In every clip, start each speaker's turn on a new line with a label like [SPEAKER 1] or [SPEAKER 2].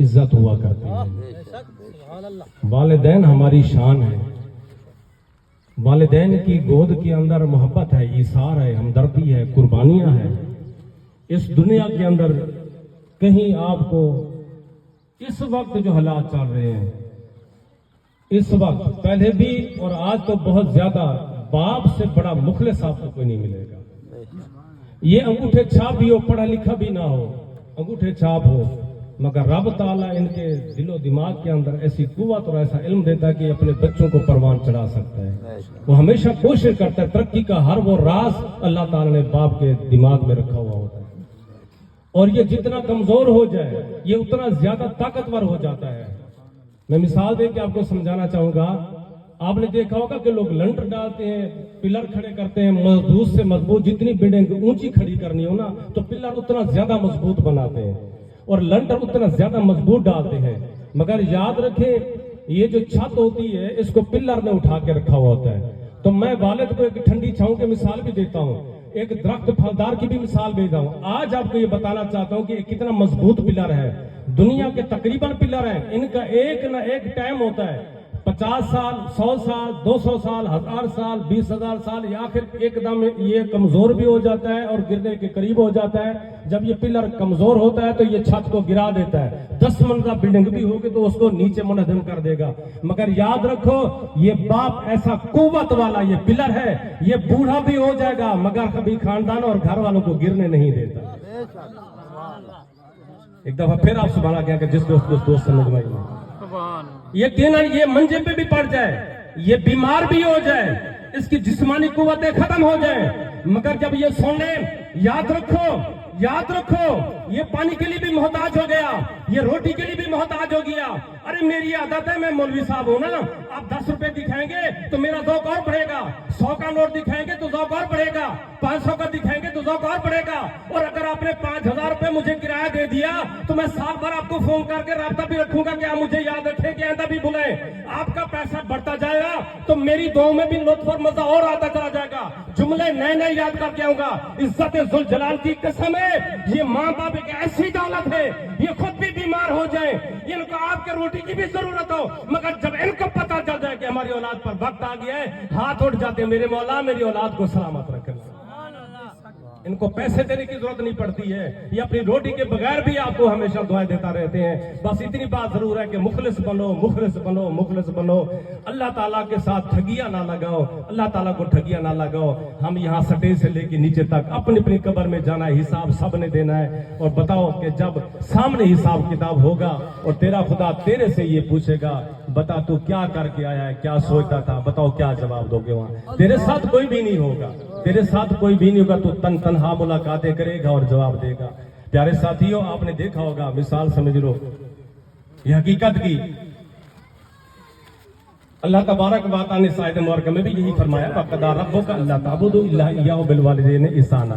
[SPEAKER 1] عزت ہوا کرتی ہے۔ والدین ہماری شان ہے، والدین کی گود کے اندر محبت ہے، ایثار ہے، ہمدردی ہے، قربانیاں ہیں۔ اس دنیا کے اندر کہیں آپ کو اس وقت جو حالات چل رہے ہیں، اس وقت پہلے بھی اور آج تو بہت زیادہ، باپ سے بڑا مخلص آپ کو کوئی نہیں ملے گا۔ یہ انگوٹھے چھاپ بھی ہو، پڑھا لکھا بھی نہ ہو، انگوٹھے چھاپ ہو، مگر رب تعالیٰ ان کے دل و دماغ کے اندر ایسی قوت اور ایسا علم دیتا ہے کہ اپنے بچوں کو پروان چڑھا سکتا ہے۔ وہ ہمیشہ کوشش کرتا ہے، ترقی کا ہر وہ راز اللہ تعالیٰ نے باپ کے دماغ میں رکھا ہوا ہوتا ہے، اور یہ جتنا کمزور ہو جائے یہ اتنا زیادہ طاقتور ہو جاتا ہے۔ میں مثال دے کے آپ کو سمجھانا چاہوں گا، آپ نے دیکھا ہوگا کہ لوگ لنٹر ڈالتے ہیں، پلر کھڑے کرتے ہیں، مضبوط سے مضبوط، جتنی بلڈنگ اونچی کھڑی کرنی ہو نا تو پلر اتنا زیادہ مضبوط بناتے ہیں اور لنٹر اتنا زیادہ مضبوط ڈالتے ہیں، مگر یاد رکھیں یہ جو چھت ہوتی ہے اس کو پلر میں اٹھا کے رکھا ہوا ہوتا ہے۔ تو میں والد کو ایک ٹھنڈی چھاؤں کی مثال بھی دیتا ہوں، ایک درخت پھلدار کی بھی مثال دے رہا ہوں۔ آج آپ کو یہ بتانا چاہتا ہوں کہ یہ کتنا مضبوط پلر ہے۔ دنیا کے تقریباً پلر ہیں، ان کا ایک نہ ایک ٹائم ہوتا ہے، 50 سال، 100 سال، 200 سال، 1000 سال، 20,000 سال، یا آخر ایک دم یہ کمزور بھی ہو جاتا ہے اور گرنے کے قریب ہو جاتا ہے۔ جب یہ پلر کمزور ہوتا ہے تو یہ چھت کو گرا دیتا ہے، 10 منزلہ بلڈنگ بھی ہوگی تو اس کو نیچے منہدم کر دے گا۔ مگر یاد رکھو یہ باپ ایسا قوت والا یہ پلر ہے، یہ بوڑھا بھی ہو جائے گا مگر کبھی خاندان اور گھر والوں کو گرنے نہیں دیتا۔ ایک دفعہ پھر آپ سبحانہ کیا کہ جس دوست سے مجمعی میں یقیناً یہ منجے پہ بھی پڑ جائے، یہ بیمار بھی ہو جائے، اس کی جسمانی قوتیں ختم ہو جائیں، مگر جب یہ سن لیں، یاد رکھو یہ پانی کے لیے بھی محتاج ہو گیا، یہ روٹی کے لیے بھی محتاج ہو گیا۔ ارے میری عادت ہے، میں مولوی صاحب ہوں نا، آپ 10 روپے دکھائیں گے تو میرا ذوق اور بڑھے گا، 100 کا نوٹ دکھائیں گے تو ذوق اور بڑھے گا، 500 کا دکھائیں گے تو ذوق اور بڑھے گا، اور اگر آپ نے 5000 روپے مجھے کرایہ دے دیا تو میں سال بھر آپ کو فون کر کے رابطہ بھی رکھوں گا کہ آپ مجھے یاد رکھیں کہ آئندہ بھی بلائیں۔ آپ کا پیسہ بڑھتا جائے گا تو میری دعاؤں میں بھی لطف اور مزہ اور آتا چلا جائے گا، جملے نئے نئے یاد کر کے آؤں گا۔ عزت ذوالجلال کی قسم ہے، یہ ماں باپ ایک ایسی دولت ہے، یہ خود بھی بیمار ہو جائیں، ان کو آپ کے روٹی کی بھی ضرورت ہو، مگر جب ان کو پتہ چل جائے کہ ہماری اولاد پر وقت آ گیا ہے، ہاتھ اٹھ جاتے ہیں، میرے مولا میری اولاد کو سلامت رکھنا۔ ان کو پیسے دینے کی ضرورت نہیں پڑتی ہے، یہ اپنی روٹی کے بغیر بھی آپ کو ہمیشہ دعائیں دیتا رہتے ہیں۔ بس اتنی بات ضرور ہے کہ مخلص بنو، مخلص بنو، مخلص بنو، اللہ تعالیٰ کے ساتھ ٹھگیاں نہ لگاؤ، اللہ تعالیٰ کو ٹھگیاں نہ لگاؤ۔ ہم یہاں سٹے سے لے کے نیچے تک اپنی اپنی قبر میں جانا ہے، حساب سب نے دینا ہے، اور بتاؤ کہ جب سامنے حساب کتاب ہوگا اور تیرا خدا تیرے سے یہ پوچھے گا، بتا تو کیا کر کے آیا ہے، کیا سوچتا تھا، بتاؤ کیا جواب دو گے؟ وہاں تیرے ساتھ کوئی بھی نہیں ہوگا، تیرے ساتھ کوئی بھی نہیں ہوگا، تو تنہا ملاقاتیں کرے گا اور جواب دے گا۔ پیارے ساتھیوں، آپ نے دیکھا ہوگا، مثال سمجھ لو یہ حقیقت کی، اللہ تبارک و تعالیٰ نے اس آیت مبارکہ میں بھی یہی فرمایا، وَقَضَىٰ رَبُّكَ أَلَّا تَعْبُدُوا إِلَّا إِيَّاهُ وَبِالْوَالِدَيْنِ إِحْسَانًا۔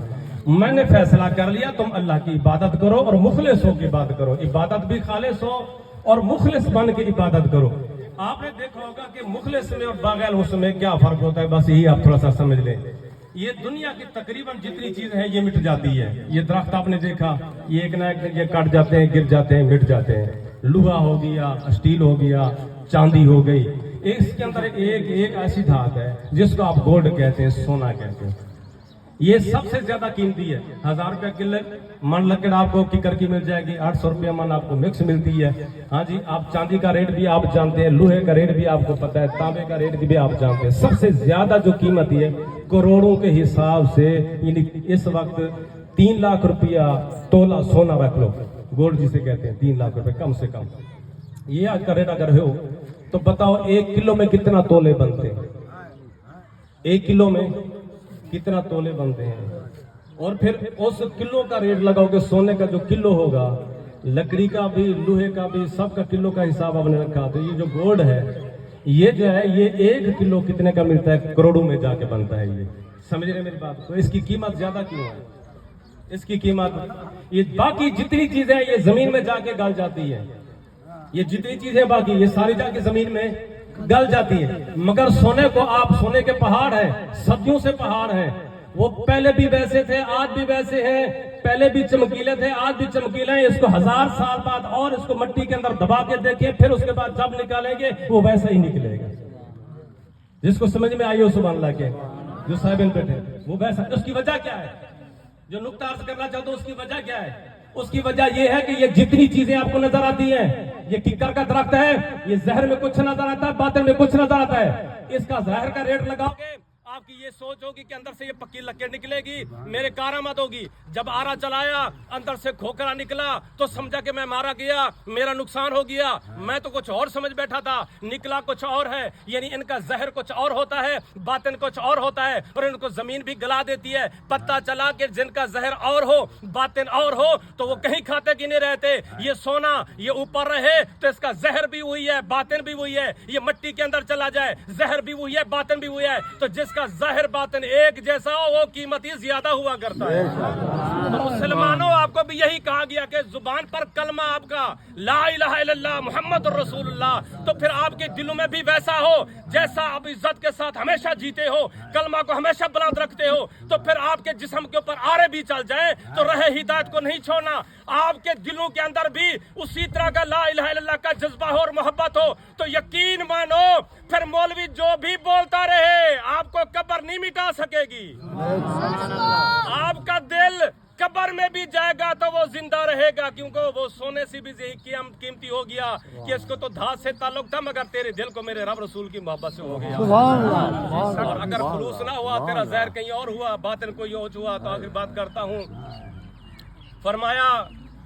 [SPEAKER 1] میں نے فیصلہ کر لیا تم اللہ کی عبادت کرو اور مخلص ہو کے عبادت کرو، عبادت بھی خالص ہو اور مخلص بن کے عبادت کرو۔ آپ نے دیکھا ہوگا کہ مخلص میں اور باغیل اس میں کیا فرق ہوتا ہے، بس یہی آپ تھوڑا سا سمجھ لیں۔ یہ دنیا کی تقریباً جتنی چیزیں ہیں یہ مٹ جاتی ہے۔ یہ درخت آپ نے دیکھا، یہ ایک نہ ایک یہ کٹ جاتے ہیں، گر جاتے ہیں، مٹ جاتے ہیں۔ لوہا ہو گیا، اسٹیل ہو گیا، چاندی ہو گئی، اس کے اندر ایک ایسی دھات ہے جس کو آپ گولڈ کہتے ہیں، سونا کہتے ہیں، یہ سب سے زیادہ قیمتی ہے۔ 1000 روپے کلو من لکڑ آپ کو کیکر کی مل جائے گی، 800 روپے من آپ کو مکس ملتی ہے۔ ہاں جی، آپ چاندی کا ریٹ بھی آپ جانتے ہیں، لوہے کا ریٹ بھی آپ کو پتا ہے، تانبے کا ریٹ بھی آپ جانتے ہیں۔ سب سے زیادہ جو قیمت ہے کروڑوں کے حساب سے، یعنی اس وقت 3 لاکھ روپیہ تولہ سونا رکھ لو، گولڈ جسے کہتے ہیں، 3 لاکھ روپے کم سے کم۔ یہ آج کا ریٹ اگر ہو تو بتاؤ 1 کلو میں کتنا تولے بنتے ہیں، 1 کلو میں کتنا تولے بنتے ہیں؟ اور پھر اس کلو کا ریٹ لگاؤ کہ سونے کا جو کلو ہوگا، لکڑی کا بھی، لوہے کا بھی، سب کا کلو کا حساب آپ نے رکھا۔ تو یہ جو گولڈ ہے یہ جو ہے یہ 1 کلو کتنے کا ملتا ہے؟ کروڑوں میں جا کے بنتا ہے۔ یہ سمجھ رہے میری بات؟ تو اس کی قیمت زیادہ کیوں ہے؟ اس کی قیمت، یہ باقی جتنی چیزیں یہ زمین میں جا کے گل جاتی ہے، یہ جتنی چیزیں باقی یہ ساری جا کے زمین میں گل جاتی ہے، مگر سونے کو آپ، سونے کے پہاڑ ہیں، صدیوں سے پہاڑ ہیں، وہ پہلے بھی ویسے تھے، آج بھی ویسے ہیں، پہلے بھی چمکیلے تھے، آج بھی چمکیلے ہیں. اس کو 1000 سال بعد اور اس کو مٹی کے اندر دبا کے دیکھیں، پھر اس کے بعد جب نکالیں گے وہ ویسا ہی نکلے گا. جس کو سمجھ میں آئی ہو سبحان اللہ کے، جو صاحبین بیٹھے وہ ویسا. اس کی وجہ کیا ہے؟ جو نقطہ عرض کرنا چاہتا ہوں، اس کی وجہ کیا ہے؟ اس کی وجہ یہ ہے کہ یہ جتنی چیزیں آپ کو نظر آتی ہیں، یہ ککر کا درخت ہے، یہ زہر میں کچھ نظر آتا ہے، باطن میں کچھ نظر آتا ہے. اس کا زہر کا ریٹ لگاؤ گے، آپ کی یہ سوچ ہوگی کہ اندر سے یہ پکی لکیر نکلے گی، میرے کارآمد ہوگی. جب آرا چلایا اندر سے کھوکھرا نکلا تو سمجھا کہ میں مارا گیا، میرا نقصان ہو گیا. میں تو کچھ اور سمجھ بیٹھا تھا، نکلا کچھ اور ہے. یعنی ان کا زہر کچھ اور ہوتا ہے، باطن کچھ اور ہوتا ہے، اور ان کو زمین بھی گلا دیتی ہے. پتہ چلا کہ جن کا زہر اور ہو، باطن اور ہو، تو وہ کہیں کھاتے کی نہیں رہتے. یہ سونا یہ اوپر رہے تو اس کا زہر بھی وہی ہے، باطن بھی وہی ہے. یہ مٹی کے اندر چلا جائے، زہر بھی وہی ہے، باطن بھی وہی ہے. تو جس کا ظاہر باطن ایک جیسا ہو وہ قیمت ہی زیادہ ہوا کرتا ہے. تو مسلمانوں آپ کو بھی یہی کہا گیا کہ زبان پر کلمہ آپ کا لا الہ الا اللہ محمد الرسول اللہ، تو پھر آپ کے دلوں میں بھی ویسا ہو جیسا آپ عزت کے ساتھ ہمیشہ جیتے ہو، کلمہ کو ہمیشہ بلند رکھتے ہو. تو پھر آپ کے جسم کے اوپر آرے بھی چل جائیں تو رہے ہدایت کو نہیں چھوڑنا. آپ کے دلوں کے اندر بھی اسی طرح کا لا الہ الا اللہ کا جذبہ ہو اور محبت ہو تو یقین مانو پھر مولوی جو بھی بولتا رہے آپ کو قبر نہیں مٹا سکے گی. آپ کا دل قبر میں بھی جائے گا تو وہ زندہ رہے گا، کیونکہ وہ سونے سے بھی قیمتی ہو گیا کہ اس کو تو دھات سے تعلق تھا، مگر تیرے دل کو میرے رب رسول کی محبت سے ہو گیا. اور اگر خلوص نہ ہوا، تیرا زہر کہیں اور ہوا، باطن کوئی اور ہوا. تو آخر بات کرتا ہوں، فرمایا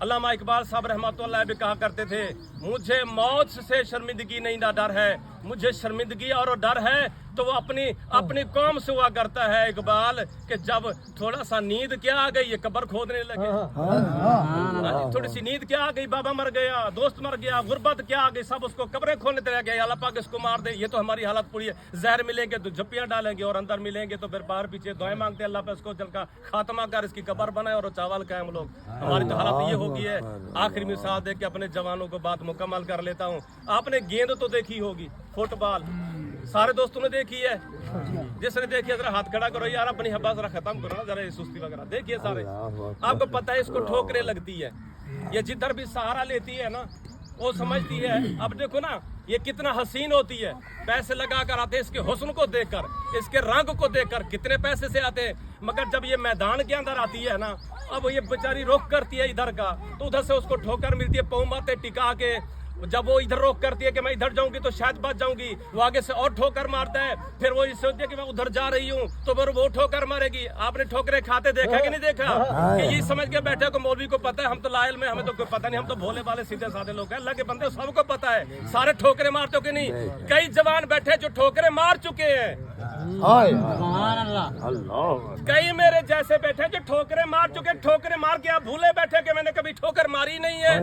[SPEAKER 1] علامہ اقبال صاحب رحمۃ اللہ بھی کہا کرتے تھے، مجھے موت سے شرمندگی نہیں نہ ڈر ہے، مجھے شرمندگی اور ڈر ہے تو وہ اپنی قوم سے ہوا کرتا ہے. اقبال کہ جب تھوڑا سا نیند کیا آ گئی یہ قبر کھودنے لگے، تھوڑی سی نیند کیا آ گئی، بابا مر گیا، دوست مر گیا، غربت کیا آ گئی، سب اس کو قبریں کھودنے چلے گئے. اللہ پاک اس کو مار دے. یہ تو ہماری حالت پوری ہے. زہر ملیں گے تو جھپیاں ڈالیں گے، اور اندر ملیں گے تو پھر باہر پیچھے دعائیں مانگتے ہیں اللہ پہ اس کو جل کا خاتمہ کر، اس کی قبر بنائے اور چاول کھائیں ہم لوگ. ہماری تو حالت یہ ہو گئی ہے. آخری مثال دے کے اپنے جوانوں کو بات مکمل کر لیتا ہوں. آپ نے گیند تو دیکھی ہوگی، فٹ بال سارے دوستوں نے دیکھی ہے. جس نے دیکھی ذرا ہاتھ کھڑا کرو یار، اپنی حبا ذرا ختم کرو نا، ذرا یہ سستی وغیرہ دیکھیے سارے. آپ کو پتہ ہے اس کو ٹھوکریں لگتی ہے، یہ جدھر بھی سہارا لیتی ہے نا وہ سمجھتی ہے. اب دیکھو نا یہ کتنا حسین ہوتی ہے، پیسے لگا کر آتے ہیں اس کے حسن کو دیکھ کر، اس کے رنگ کو دیکھ کر، کتنے پیسے سے آتے ہیں. مگر جب یہ میدان کے اندر آتی ہے نا، اب یہ بیچاری رخ کرتی ہے ادھر کا تو ادھر سے اس کو ٹھوکر ملتی ہے، پاؤں ماتے ٹکا کے. جب وہ ادھر روک کرتی ہے کہ میں ادھر جاؤں گی تو شاید بچ جاؤں گی، وہ آگے سے اور ٹھوکر مارتا ہے. پھر وہ سوچتی ہے کہ میں ادھر جا رہی ہوں تو پھر وہ ٹھوکر مارے گی. آپ نے ٹھوکریں کھاتے دیکھا کہ نہیں دیکھا؟ کہ یہ سمجھ کے بیٹھے کو مولوی کو پتہ ہے، ہم تو لا علم ہے، ہمیں تو کوئی پتہ نہیں، ہم تو بھولے والے سیدھے سادے لوگ ہیں. اللہ کے بندے سب کو پتہ ہے، سارے ٹھوکریں مارتے ہو کہ نہیں؟ کئی جوان بیٹھے جو ٹھوکریں مار چکے ہیں، کئی میرے جیسے بیٹھے جو ٹھوکریں مار چکے. ٹھوکریں مار کے آپ بھولے بیٹھے کہ میں نے کبھی ٹھوکر ماری نہیں ہے.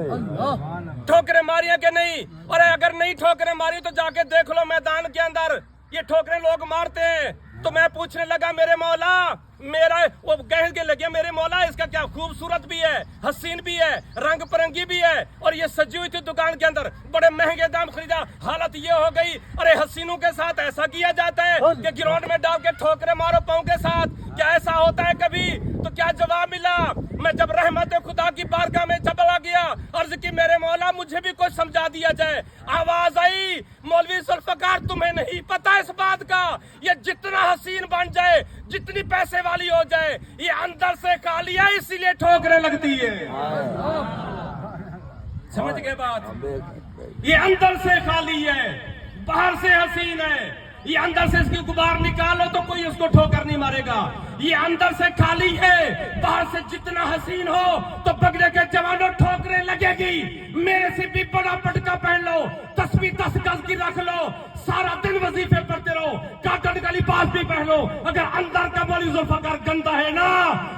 [SPEAKER 1] ٹھوکریں ماری ہے کہ نہیں؟ اور اگر نہیں ٹھوکریں ماری تو جا کے دیکھ لو میدان کے اندر یہ ٹھوکریں لوگ مارتے ہیں. تو میں پوچھنے لگا میرے مولا، میرا وہ کہنے کے لگے میرے مولا اس کا کیا خوبصورت بھی ہے، حسین بھی ہے، رنگ پرنگی بھی ہے، اور یہ سجی ہوئی تھی دکان کے اندر، بڑے مہنگے دام خریدا. حالت یہ ہو گئی ارے حسینوں کے ساتھ ایسا کیا جاتا ہے کہ گراؤنڈ میں ڈال کے ٹھوکریں مارو پاؤں کے ساتھ. کیا ایسا ہوتا ہے کبھی؟ تو کیا جواب ملا؟ میں جب رحمت خدا کی بارگاہ میں چلا گیا، عرض کی میرے مولا مجھے بھی کچھ سمجھا دیا جائے. آواز آئی مولوی ذوالفقار تمہیں نہیں پتا اس بات کا، یہ جتنا حسین بن جائے، جتنی پیسے والی ہو جائے، یہ اندر سے خالی ہے، اسی لیے ٹھوکریں لگتی ہے. سمجھ گئے بات؟ یہ اندر سے خالی ہے، باہر سے حسین ہے. یہ اندر سے اس کی غبار نکالو تو کوئی اس کو ٹھوکر نہیں مارے گا. یہ اندر سے خالی ہے، باہر سے جتنا حسین ہو تو بگڑے کے جوانوں ٹھوکریں لگے گی. میرے سے بھی بڑا پٹکا پہن لو، تسبیح 10 گز کی رکھ لو، سارا دن وظیفے پڑھتے رہو، کاٹن کا لباس بھی پہنو. اگر اندر کا مولوی ذوالفقار گندا ہے نا